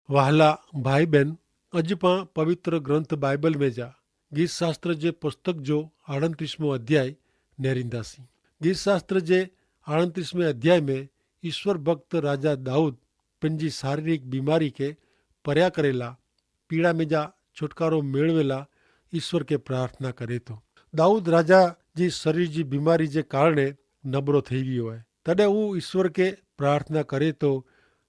वहाला भाई बहन, अॼु पां पवित्र ग्रंथ बाइबल में जा गीत शास्त्र जे पुस्तक जो 38 अध्याय नेरींदासीं। गीत शास्त्र जे 38 अध्याय में ईश्वर भक्त राजा दाऊद पंहिंजी शारीरिक बीमारी के परिया करेला पीड़ा में जा छुटकारो मेळवेला ईश्वर के प्रार्थना करे थो। दाऊद राजा जी शरीर जी बीमारी जे कारणे नबरो थी वियो आहे, तॾहिं हू ईश्वर के प्रार्थना करे थो,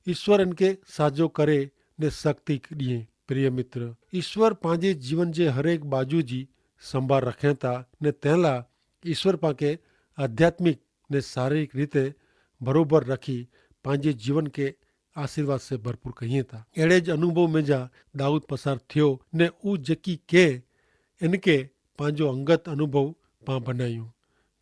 ईश्वर इनके साजो करे ने शक्ति ॾिए। प्रिय मित्र, ईश्वर पंहिंजे जीवन जे हरेक बाजू जी संभाल रखे था ने तंहिं ईश्वर पाके आध्यात्मिक ने शारीरिक रीते बरोबर रखी पंहिंजे जीवन के आशीर्वाद से भरपूर कहिए था। अहिड़े ज अनुभव में जा दाऊद पसार थियो ने ऊ जेकी के इनके पंहिंजो अंगत अनुभव पां बनायूं।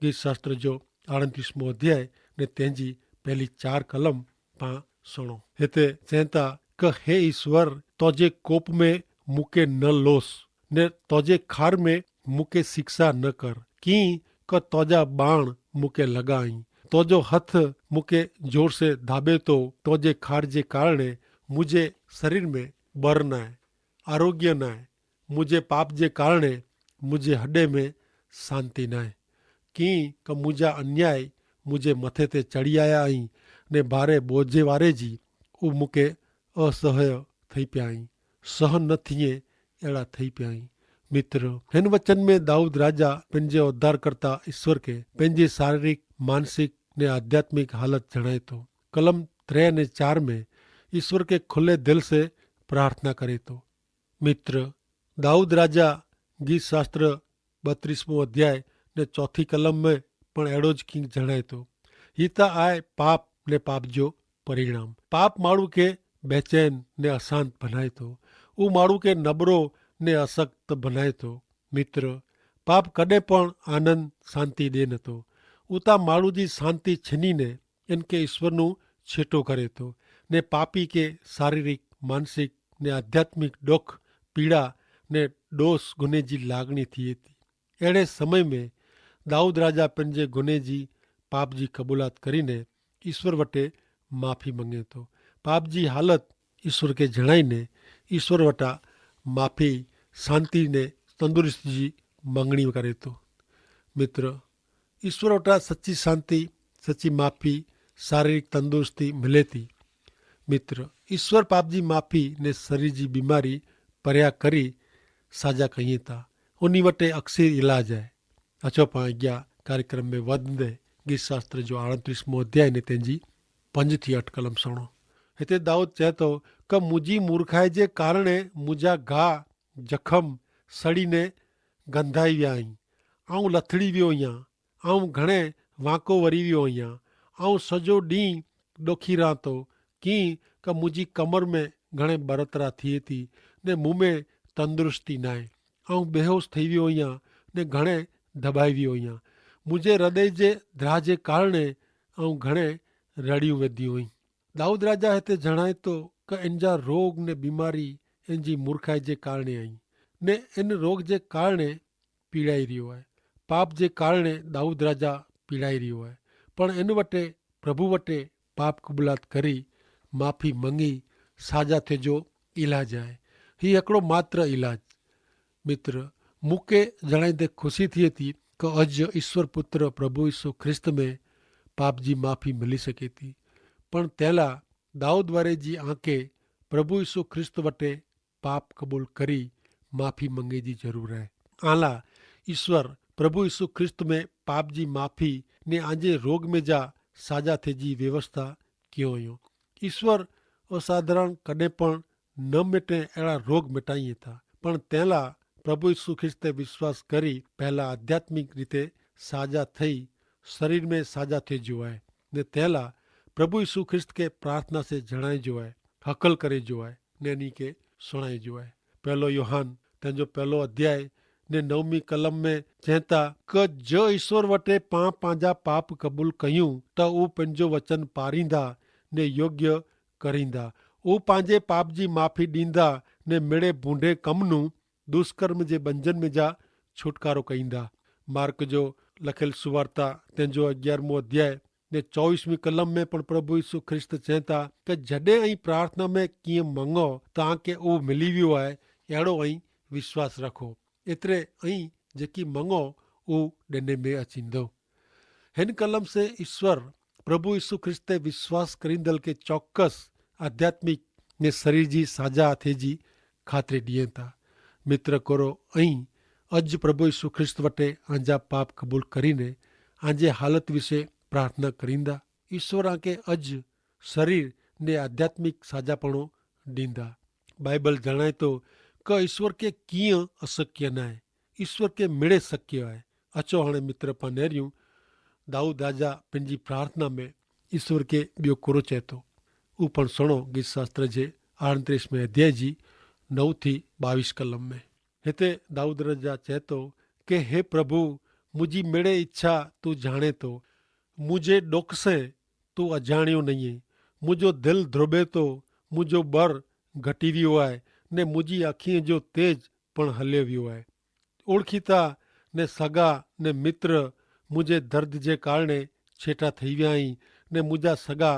गीत शास्त्र जो 38 अध्याय ने तंहिंजी पहली 4 कलम पां सुणो। हिते चवनि था कि हे ईश्वर, तोजे कोप में मूंखे न लोस ने तोजे खार में मूंखे शिक्षा न कर, की क तोजा बाण मूंखे लॻाई, तोजो हथ मूंखे जोर से धाबे तो, तोजे खार जे कारणे मुझे शरीर में बर न आहे, आरोग्य न आहे, मुझे पाप जे कारणे मुझे हॾे में शांति न आहे, की क मुंहिंजा अन्याय मुझे मथे ते चढ़ी आया आहीं ने भारे बोझे वारे जी उ मूंखे असह्य थी पिया आहीं, सहन न थिए अहिड़ा थी पिया आहीं। मित्र, हिन वचन में दाऊद राजा पंहिंजे उद्धारकर्ता ईश्वर के पंहिंजी शारीरिक, मानसिक ने आध्यात्मिक हालत जणाए थो। कलम 3 ने 4 में ईश्वर के खुले दिल से प्रार्थना करे थो। मित्र, दाऊद राजा गीत शास्त्र 32 अध्याय ने 4 कलम में पण अहिड़ो ज कींग जणाए थो। ही त आहे पाप ने पाप जो परिणाम। पाप माण्हू के बेचैन ने अशांत बनाए थो, ऊ माण्हू के नबरो ने असक्त बनाए थो। मित्र, पाप कॾहिं पण आनंद शांति ॾे नथो, ऊ त माण्हू जी शांति छिनी ने इनके ईश्वर नू छेटो करे थो ने पापी के शारीरिक, मानसिक ने आध्यात्मिक दुख, पीड़ा ने डोस गुने जी लागणी थिए थी। अहिड़े समय में दाऊद राजा पंहिंजे गुने जी, पाप जी कबूलात करीने ईश्वर वटे माफ़ी मंगे थो। पाप जी हालत ईश्वर के जणाईने ईश्वर वटा माफ़ी, शांति ने तंदुरुस्ती जी मंगणी करे थो। मित्र, ईश्वर वटा सच्ची शांति, सच्ची माफ़ी, शारीरिक तंदुरुस्ती मिले थी। मित्र, ईश्वर पाप जी माफ़ी ने शरीर जी बीमारी परिया करी साजा कहिए था, उन्हीं वटे अक्सर इलाज है। अचो पां अॻियां कार्यक्रम में वधंदे गीत शास्त्र जो 38 अध्याय ने तंहिंजी 5 થી 8 कलम सुणो। हिते दाऊद चए थो कि मुंहिंजी मूर्खाई जे कारणे मुंहिंजा घाव, जख़म सड़ीने गंधाई विया आहिनि, ऐं लथड़ी वियो आहियां, ऐं घणे वांको वरी वियो आहियां, ऐं सॼो ॾींहुं ॾुखी रहां थो, कीअं कि मुंहिंजी कमर में घणे बरतरा थिए थी ने मूं में तंदुरुस्ती न आहे, ऐं बेहोश थी वियो आहियां ने घणे दॿाई वियो आहियां, मुंहिंजे हृदय जे द्राह जे कारणे ऐं घणे रड़ियूं वधियूं आहिनि। दाऊद राजा हिते जणाए थो कि इन जा रोग ने बीमारी इन जी मूर्खाई जे कारणे आई ने इन रोग जे कारणे पीड़ाई रहियो आहे। पाप जे कारणे दाऊद राजा पीड़ाई रहियो आहे, पण इन वटे प्रभु वटे पाप कबूलात करी माफ़ी मंगी साजा थिए जो इलाज आहे। ही हिकिड़ो मात्र इलाज। मित्र, मूंखे जणाईंदे ख़ुशी थिए थी कि अॼु ईश्वर पुत्र प्रभु यीशु ख्रिस्त में पाप जी माफ़ी मिली सघे थी, पण तंहिं दाऊद वारे जी आंखे प्रभु यीशु ख्रिस्त वटे पाप क़बूल करी माफ़ी मंगे जी ज़रूर आहे। आला ईश्वर प्रभु यीशु ख्रिस्त में पाप जी माफ़ी ने आंजे रोग में जा साजा थे जी व्यवस्था कयो हुयो। ईश्वर असाधारण कॾहिं पण न मिटे अहिड़ा रोग मिटाइए था, पण तंहिं प्रभु यीशु ख्रिस्त ते विश्वास करी पहला आध्यात्मिक रीते साजा थई शरीर में साजा थे जो आहे ने तंहिं प्रभु यीशु ख्रिस्त के प्रार्थना से जणाए जो आहे, हकल करे जो आहे ने इन के सुणाए जो आहे। पहलो योहान तंहिंजो 1 अध्याय ने 9 कलम में चए था कि जो ईश्वर वटे पां पंहिंजा पाप क़बूल कयूं त ऊ पंहिंजो वचन पारींदा ने योग्य करींदा, ऊ पंहिंजे पाप जी माफ़ी ॾींदा ने मिड़े बूंढे कम नू दुष्कर्म जे बंजन में जा छुटकारो कईंदा। मार्क जो लखियल सुवार्ता तंहिंजो 11 अध्याय ने 24वीं कलम में पण प्रभु यीशु ख्रिस्त चवनि था कि जॾहिं ऐं प्रार्थना में कीअं मंगो तव्हांखे उहो मिली वियो आहे, अहिड़ो ऐं विश्वास रखो, एतिरे ऐं जेकी मंगो उहो ॾिने में अचींदो। हिन कलम से ईश्वर प्रभु यीशु ख्रिस्त ते विश्वास करींदड़ खे चौकस आध्यात्मिक ने शरीर जी साजा थिए जी ख़ातिरी ॾियनि था। मित्र करो ऐं अॼु प्रभु यीशु ख्रिस्त वटि आंजा पाप क़बूल करीने आंजे हालत विषे प्रार्थना करींदा। ईश्वर आंखे अॼु शरीर ने आध्यात्मिक साजापणो ॾींदा। बाइबल जणाए थो कि ईश्वर खे कीअं अशक्य न आहे, ईश्वर खे मिड़े शक्य आहे। अचो हाणे मित्र पां नेरियूं दाऊद राजा पंहिंजी प्रार्थना में ईश्वर खे ॿियो कोरो चए थो। हू पण सुणो गीत शास्त्र जे 38वें अध्याय जी 9 थी 22 कलम में। हिते दाऊद राजा चए थो कि हे प्रभु, मुंहिंजी मिड़े इच्छा तूं जाणे थो, मुंहिंजे ॾोख से तूं अजाणियो न आहीं। मुंहिंजो दिलि ध्रुबे थो, मुंहिंजो ॿर घटी वियो आहे ने मुंहिंजी अखियुनि जो तेज पण हलियो वियो आहे। ओळखीता ने सगा ने मित्र मुंहिंजे दर्द जे कारणे छेटा थी विया आहिनि ने मुंहिंजा सगा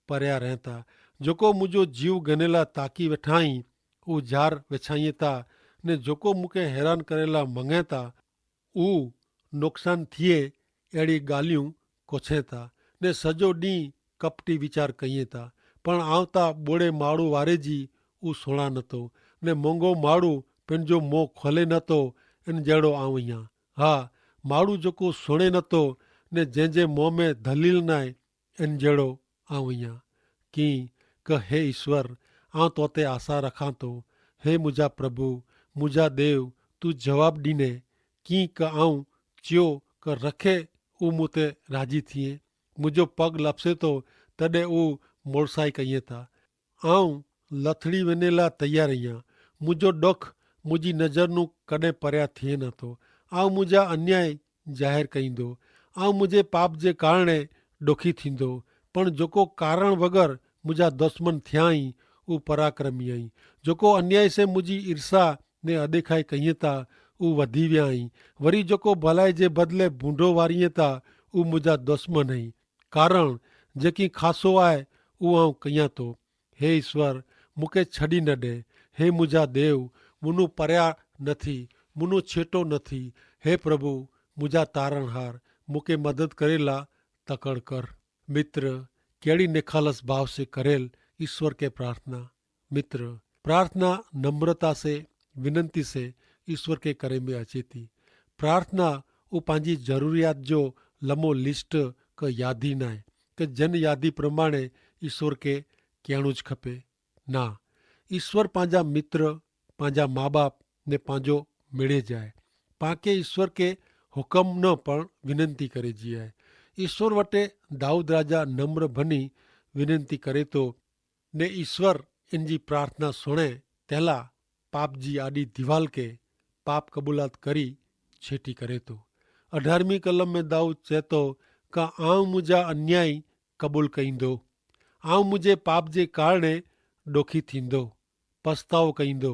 परियां रहनि था। जेको मुंहिंजो जीव गनेला ताकी वेठा आहिनि उहो जार विछाईं था ने जेको मूंखे हैरान करेला मङे था उहो नुक़सान थिए अहिड़ी ॻाल्हियूं कोछे था ने सॼो ॾींहुं कपटी वीचार कयूं था। पण आउं त ॿोड़े माण्हू वारे जी उहो सुणा नथो ने मोंघो माण्हू पंहिंजो मुंहुं खोले नथो, इन जहिड़ो आउं आहियां। हा, माण्हू जेको सुणे नथो ने जंहिंजे मुंहं में दलील न आहे, इन जहिड़ो आउं आहियां। कीअं कि हे ईश्वर, आउं तो ते आशा रखां थो। हे मुंहिंजा प्रभु, मुंहिंजा देव, तूं जवाबु ॾिने। कीअं कि आउं चयो कि रखे उहो मूं ते राज़ी थिए। मुंहिंजो पग लपसे थो तॾहिं उहो मोड़साई कईं था। आउं लथड़ी वञे लाइ तयारु आहियां। मुंहिंजो ॾुख मुंहिंजी नज़रनूं कॾहिं परियां थिए नथो। आउं मुंहिंजा अन्याय ज़ाहिर कईंदो। आउं मुंहिंजे पाप जे कारणे ॾुखी थींदो। पण जेको कारण बग़ैर मुंहिंजा दुश्मन थिया आहिनि उहो पराक्रमी आहिनि। जेको अन्याय से मुंहिंजी ईर्षा ने अॾेखाई कईं था उहो वधी विया आहिनि। वरी जेको भलाई जे बदिले बूंडो वारीअ था उहो मुंहिंजा दुश्मन आहिनि। कारण जेकी ख़ासो आहे उहो आउं कयां थो। हे ईश्वर, मूंखे छॾी न ॾे। हे मुंहिंजा देव, मुनो परियां न थी, मुनो छेटो न थी। हे प्रभु, मुंहिंजा तारणहार, मूंखे मदद करेला तकड़ कर। मित्र, कहिड़ी निखालस भाव से करेल ईश्वर के प्रार्थना। मित्र, प्रार्थना नम्रता से, विनंती से ईश्वर के करे में अचे थी। प्रार्थना वो पंहिंजी ज़रूरियात जो लमो लिस्ट क यादी न आहे कि जन यादी प्रमाणे ईश्वर के कहिड़ो ज खपे। ना, ईश्वर पंहिंजा मित्र, पंहिंजा माउ बाप ने पंहिंजो मिड़े जाए। पाके ईश्वर के हुकम न पण विनंती करे जी आहे। ईश्वर वटे दाऊद राजा नम्र बनी विनंती करे तो ने ईश्वर इनजी प्रार्थना सुणे तहला पाप जी आड़ी दीवाल के पाप कबूलात करी छेटी करे तो। 18वीं कलम में दाऊद चए तो का आऊं मुंहिंजा अन्याय कबूल कईंदो। आऊं मुंहिंजे पाप जे कारणे ॾोखी थींदो, पछतावो कईंदो।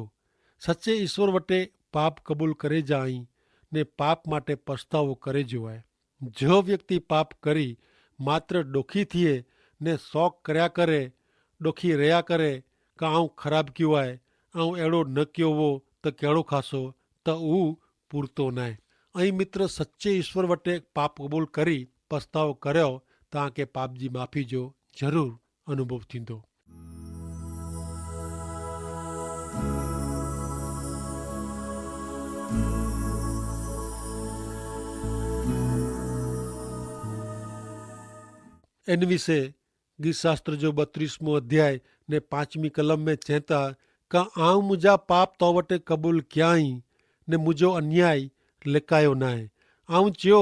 सचे ईश्वर वटे पाप कबूल करे जा आहीं ने पाप माटे पछतावो करे जो आहे। जो व्यक्ति पाप करी मात्र ॾोखी थिए ने शौक़ कर्या करे, ॾोखी रहिया करे का आऊं ख़राबु कयो आहे, ऐं अहिड़ो न कयो हो त कहिड़ो ख़ासो, त उहो पूरतो न आहे। ऐं मित्र, सचे ईश्वर वटे पाप कबूल करी पछतावो करियो तव्हांखे पाप जी माफ़ी जो ज़रूरु अनुभव थींदो। इन विषय गीत शास्त्र जो 32वां अध्याय ने 5वीं कलम में चए था का आऊं मुंहिंजा पाप तो वटि क़बूल कया आहिनि ने मुंहिंजो अन्याय लिकायो न आहे। आऊं चयो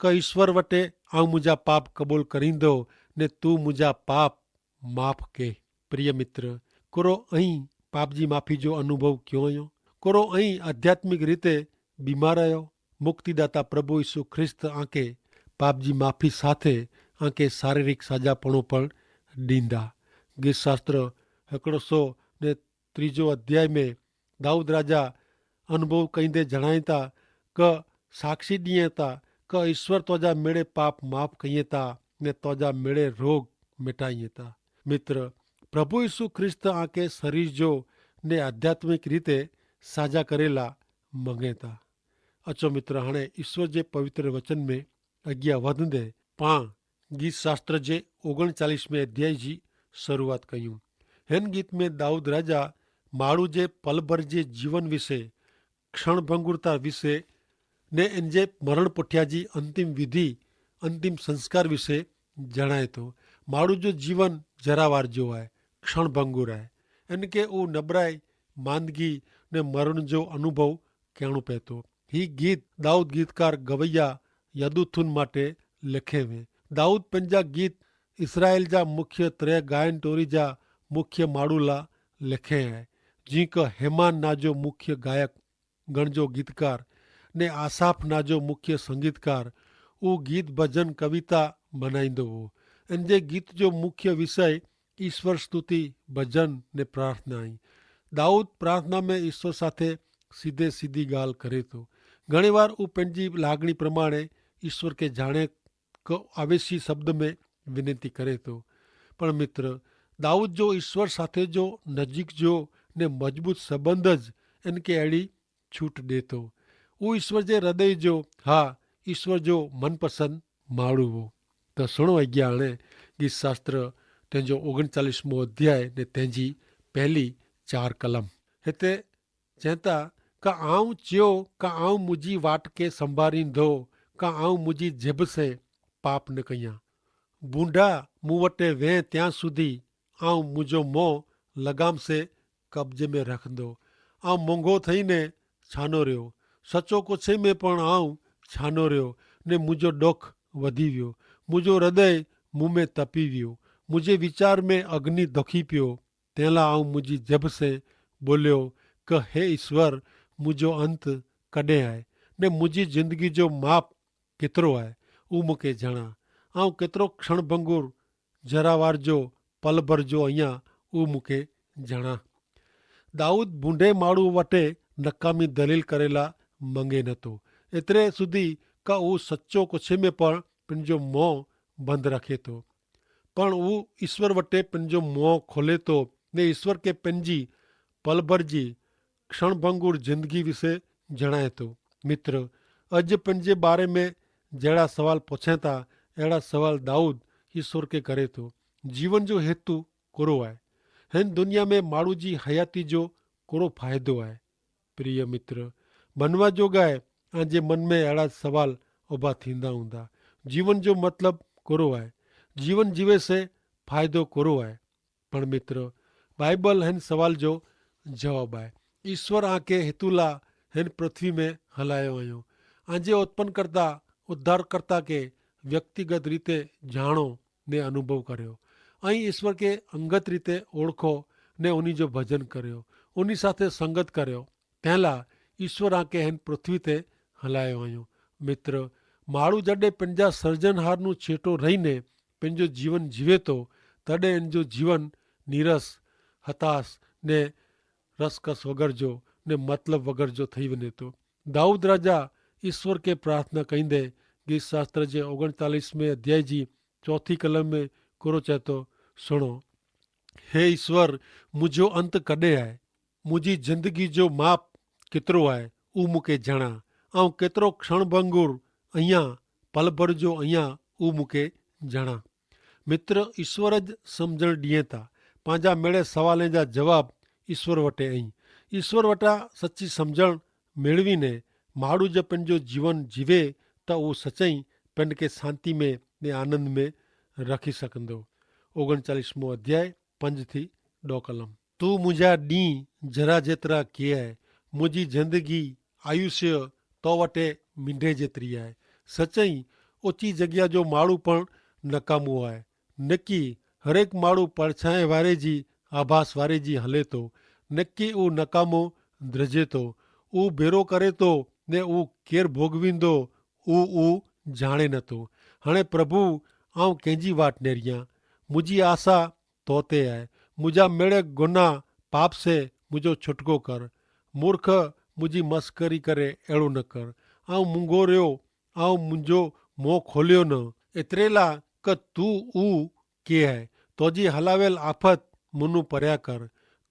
कि ईश्वर वटे आऊं मुंहिंजा पाप क़बूल करींदो ने तूं मुंहिंजा पाप माफ़ के। प्रिय मित्र, कोरो ऐं पाप जी माफ़ी जो अनुभव कयो आहियो? कोरो ऐं आध्यात्मिक रीते बीमार आहियो? मुक्तिदाता प्रभु यीशु ख्रिस्त आंखे पाप जी माफ़ी साथे आंखे शारीरिक साजापणो पण ॾींदा। गीत शास्त्र 103 अध्याय में दाऊद राजा अनुभव कईंदे जणाइनि था कि साक्षी ॾिए था कि ईश्वर तुंहिंजा मिड़े पाप माफ़ कईं था ને તોજા મેળે રોગ મિટાઈએ તા। મિત્ર, પ્રભુ ઈસુ ખ્રિસ્ત આંકે શરીર જો ને આધ્યાત્મિક રીતે સાજા करेला मंगे था। अचो मित्र, हाणे ईश्वर जे पवित्र वचन में अॻियां वधंदे पाण गीत शास्त्र जे 39वें अध्याय जी शुरुआत कयूं। हिन गीत में दाऊद राजा माण्हू जे पल भर जे जीवन विषे, क्षणभंगुरता विषे ने इन जे मरण पुठिया जी अंतिम विधि, अंतिम संस्कार विषे जणाए थो। माण्हू जो जीवन जरावार जो है, क्षणभंगुर है। इनके उ नबराई, मांदगी ने मरण जो अनुभव करणो पए थो। ही गीत दाऊद गीतकार गवैया यदुथुन माटे लिखे हुए। दाऊद पंहिंजा गीत इसराइल जा मुख्य 3 गायन टोरी जा मुख्य माण्हू ला लिखे है, जीअं क हेमान नाजो मुख्य गायक गण जो गीतकार ने आसाफ नाजो मुख्य संगीतकार उ गीत भजन कविता बनाईंदो हो। इन जे गीत जो मुख्य विषय ईश्वर स्तुति, भजन ने प्रार्थना आई। दाऊद प्रार्थना में ईश्वर साथे सीधे सीधी गाल करे थो। घणी वार उ पंहिंजी लागणी प्रमाणे ईश्वर के जाणे को आवेशी शब्द में विनती करे थो। पण मित्र, दाऊद जो ईश्वर साथे जो नजीक जो ने मजबूत संबंध ज इनके अहिड़ी छूट ॾे थो। उ ईश्वर जे हृदय जो, हा, ईश्वर जो मनपसंद माण्हू हो। त सुणो अॻियां हाणे गीत शास्त्र तंहिंजो 39वां अध्याय ने तंहिंजी पहली 4 कलम। हिते चवनि था का आऊं चयो का आऊं मुंहिंजी वाट खे संभालींदो, का आऊं मुंहिंजी जिभ से पाप न कयां। बूंढा मूं वटि वेह त्यां सुधी आऊं मुंहिंजो मोह लगाम से कब्जे में रखंदो। आऊं मोंघो थई ने छानो रहियो, सचो कुछे में पण आऊं छानो रहियो ने मुंहिंजो ॾोख वधी वियो। मुंहिंजो हृदय मुंह में तपी वियो, मुंहिंजे वीचार में अग्नि धोखी पियो। तंहिं लाइ आऊं मुंहिंजी जिभ से बोलियो क हे ईश्वर, मुंहिंजो अंत कॾहिं आहे ने मुंहिंजी ज़िंदगी जो माप केतिरो आहे, उहो मूंखे ॼाणा। ऐं केतिरो क्षणभंगुर जरावार जो पल भर जो आहियां, उहो मूंखे ॼाणा। दाऊद बूंढे माण्हू वटि नकामी दलील करेला मंगे नथो, एतिरे सुधी का उहो सचो कुछे में पण पंहिंजो मोह बंदि रखे थो। पण उहो ईश्वर वटि पंहिंजो मोह खोले थो ने ईश्वर खे पंहिंजी पल भर जी क्षणभंगुर ज़िंदगी विषे जणाए थो। मित्र, अॼु पंहिंजे बारे में जहिड़ा सवाल पुछे था, अहिड़ा सवाल दाऊद ईश्वर खे करे थो। जीवन जो हेतु कहिड़ो आहे? हिन दुनिया में माण्हू जी हयाती जो कहिड़ो फ़ाइदो आहे? प्रिय मित्र, मनवा जोगा आहे तव्हांजे मन में अहिड़ा सवाल उभा थींदा हूंदा। जीवन जो मतिलबु कहिड़ो आहे? जीवन जीवे से फ़ाइदो कहिड़ो आहे? पण मित्र, बाइबल हिन सवाल जो जवाबु आहे। ईश्वर आंखे हेतु लाइ हिन पृथ्वी में हलायो आहियो। आंजे उत्पन्नकर्ता, उद्धारकर्ता खे व्यक्तिगत रीते ॼाणो ने अनुभव करियो ऐं ईश्वर खे अंगत रीते ओळखो ने उन जो भजन करियो, उन साथे संगत करियो। तंहिं लाइ ईश्वर आंखे हिन पृथ्वी ते हलायो आहियो। मित्र, माण्हू जॾहिं पंहिंजा सर्जनहार छेटो रहीने पंहिंजो जीवन जीवे थो, तॾहिं इन जो जीवन नीरस, हताश ने रसकस वग़ैरह जो ने मतिलब वग़ैरह जो थी वञे थो। दाऊद राजा ईश्वर खे प्रार्थना कईंदे गीत शास्त्र जे 39वें अध्याय जी 4 कलम में कोरो चए थो, सुणो, हे ईश्वर, मुंहिंजो अंत कॾहिं आहे? मुंहिंजी ज़िंदगी जो माप केतिरो आहे, उहो मूंखे ॼाणा। ऐं केतिरो क्षणभंगुर अञा पल भर जो अञा, उहो मूंखे ॼाणा। मित्र, ईश्वर ज सम्झण ॾिए था। पंहिंजा मेड़े सवालनि जा जवाब ईश्वर वटि आई। ईश्वर वटां सची सम्झण मेड़वीने माण्हू जो पंहिंजो जीवन जीवे त उहो सचई पंहिंजे खे शांती में ने आनंद में रखी सघंदो। 39वां अध्याय 5 थी 2 कलम। तूं मुंहिंजा ॾींहं जरा जेतिरा किया आहे, मुंहिंजी ज़िंदगी आयुष्य तो वटि मींढे जेतिरी आहे। सचई ऊची जॻह जो माण्हू पण नकामो आहे। नकी हरेक माण्हू परछाए वारे जी, आभास वारे जी हले थो। नकी उहो नकामो द्रजे थो, उहो भेरो करे थो ने उहो केरु भोगवींदो, उहो ॼाणे नथो। हाणे प्रभु, आउं कंहिंजी वाट नेरियां? मुंहिंजी आशा तो ते आहे। मुंहिंजा मेड़े गुनाह पाप से मुंहिंजो छुटको कर। मूर्ख मुंहिंजी मस्करी करे अहिड़ो न कर। आउं मुंगो रहियो, आउं मुंहिंजो मुंहुं खोलियो न। एतिरे लाइ કે તું ऊ કે है तोजी हलावेल आफत मुनु पर्या कर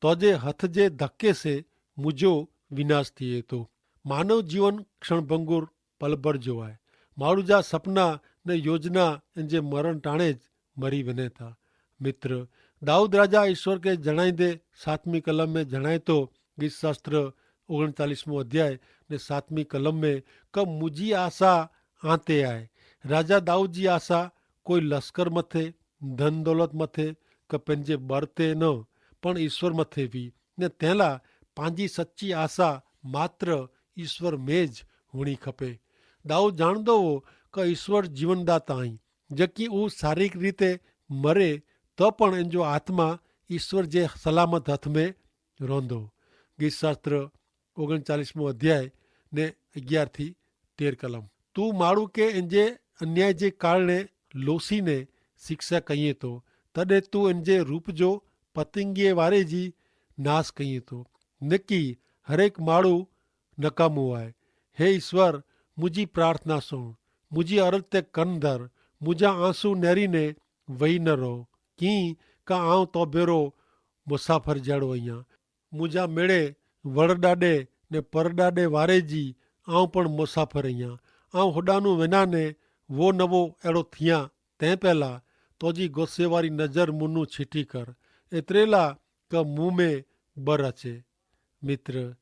तोजे हथ जे धक्के से मुझो विनाश थिए तो। मानव जीवन क्षणभंगुर पलभर जो है। माण्हू जा सपना ने योजना जे मरण टाणे ज मरी वञे था। मित्र, दाऊद राजा ईश्वर के जणाईंदे 7મી कलम में जणाए तो गीत शास्त्र 39मो अध्याय ने 7મી कलम में क मुझी आशा आते आए। राजा दाऊद जी आशा कोई लश्कर मथे धन दौलत मथे क पंहिंजे बर ते न पण ईश्वर मथे भी ने तंहिंला पंहिंजी सच्ची आशा मात्र ईश्वर में ज हुअणी खपे। दाऊद जाणदो हो क ईश्वर जीवनदाता आहीं जबकि ऊ शारीरिक रीते मरे तो पण एंजो आत्मा ईश्वर जे सलामत हथ में रहंदो। गीत शास्त्र 39मो अध्याय ने 11 થી 13 कलम। तू माण्हू के इंजे अन्याय जे कारणे लोसीने शिक्षा कईं तो तॾहिं तू इंजे रूप जो पतंगीअ वारे जी नाश कईं तो। निकी हरेक माण्हू नकामो आहे। हे ईश्वर, मुझी प्रार्थना सुण, मुझी अर्ज़ ते कन धर, मुझा आंसू नेरीने वही न रहो कीं का आऊं तो भेरो मुसाफ़िर जहिड़ो आहियां। मुझा मेड़े वड़ ॾाॾे ने पर ॾाॾे वारे जी आऊं पण मुसाफ़िर आहियां। आऊं होॾानू वञा ने वो नवो अहिड़ो थियां तंहिं पहिला तोजी गुस्से वारी नज़र मुनू छिटी कर एतिरेला क मुंह में बर अचे। मित्र,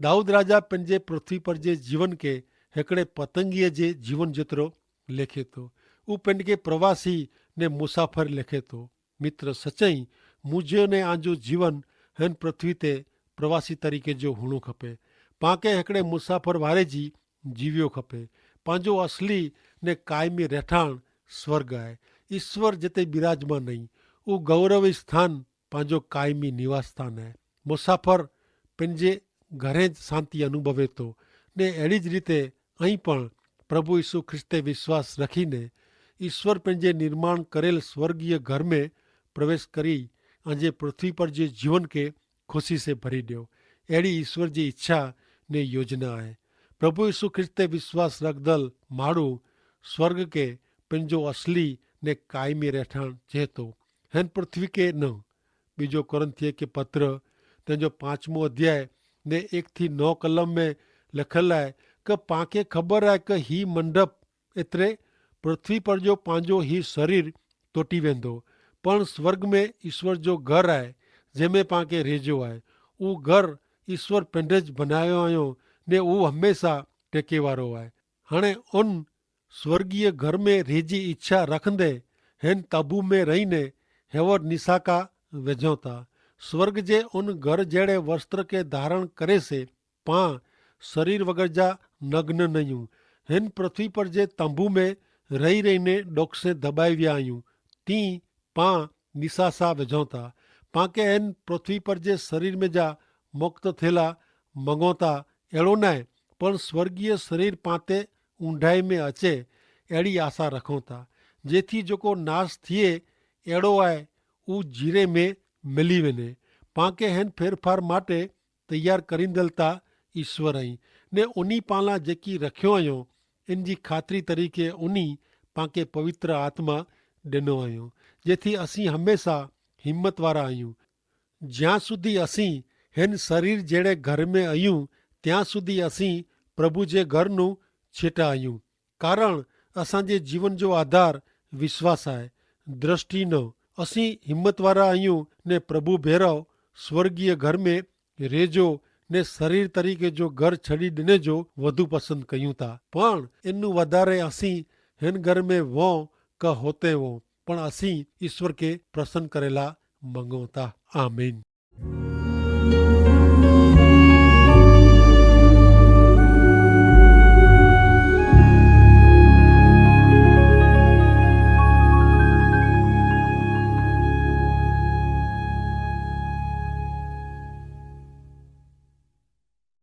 दाऊद राजा पंहिंजे पृथ्वी पर जे जीवन के हिकिड़े पतंगीअ जे जीवन जेतिरो लिखे थो। हू पंहिंजे प्रवासी ने मुसाफ़िर लिखे थो। मित्र, सचई मुझे ने आंजो जीवन हिन पृथ्वी ते प्रवासी तरीक़े जो हुअणो खपे। पांखे हिकिड़े मुसाफ़िर वारे जी जीवियो खपे। पंहिंजो असली ने कायमी रहठाण स्वर्ग आहे। ईश्वर जिते विराजमान नहीं ऊ गौरवी स्थान पंहिंजो कायमी निवास स्थान आहे। मुसाफ़िर पंहिंजे घरे शांति अनुभवे थो ने अहिड़ी ज रीते અહીં પણ પ્રભુ ઈસુ ખ્રિસ્તે વિશ્વાસ રખીને ઈશ્વર पंहिंजे निर्माण करेल स्वर्गीय घर में प्रवेश करी अंजे पृथ्वी पर जे जीवन के खुशी से भरी ॾियो। अहिड़ी ईश्वर जी इच्छा ने योजना आहे। प्रभु ईसु ख्रिस्ते विश्वास रखदल माण्हू स्वर्ग के पंहिंजो असली ने कायमी रहठाण चए थो, हिन पृथ्वी के न। बीजो कोरिन्थिय के पत्र तंहिंजो 5मो अध्याय ने 1 થી 9 कलम में लिखल आहे कि पांखे ख़बर आहे कि ही मंडप एतिरे पृथ्वी पर जो पंहिंजो ही शरीर टुटी वेंदो पण स्वर्ग में ईश्वर जो घर आहे जंहिंमें पांखे रेजो आहे। उहो घर ईश्वर पंहिंजे ज बनायो आहियो ने उहो हमेशा टेके वारो आहे। हाणे उन स्वर्गीय घर में रेजी इच्छा रखंदे हिन तबू में रहीने हेवर निसाका वेझो था। स्वर्ग जे उन घर जहिड़े वस्त्र के धारण करे से पां शरीर वगर जा नग्न नहियूं। हिन पृथ्वी पर जे तंबू में रही रहीने डोक से दबाई विया आहियूं तीं पां निसासा वेझो था। पांखे हिन पृथ्वी पर जे शरीर में जा मुक्त थियला मङो था अहिड़ो न आहे पण स्वर्गीय शरीर पाते ऊंडाई में अचे अहिड़ी आशा रखूं था जेथी जेको नाश थिए अहिड़ो आहे ऊ जीरे में मिली वञे। पांखे हिन फेरफार माटे तैयार करींदल ता ईश्वर आई ने उन्हीं पाला जेकी रखियो आहियूं इन जी खातरी तरीक़े उन्हीं पांखे पवित्र आत्मा ॾिनो आहियूं जेथी असीं हमेशा हिम्मत वारा आहियूं। ज्यां सुधी असीं हिन शरीर जहिड़े घर में आहियूं ત્યાં સુધી અસી પ્રભુ જે ઘરનું છેટા આहियूं। કારણ અસાંजे जीवन जो आधार विश्वास आहे, दृष्टि न। असीं हिम्मत वारा आहियूं ने प्रभु भेरो स्वर्गीय घर में रेजो ने शरीर तरीक़े जो घर छड़ी ॾिने जो वधु पसंदि कयूं था पण इनू वधारे असीं हिन घर में वो क होते वो पण असीं ईश्वर के प्रसन्न करेला मंगूं था। आमीन।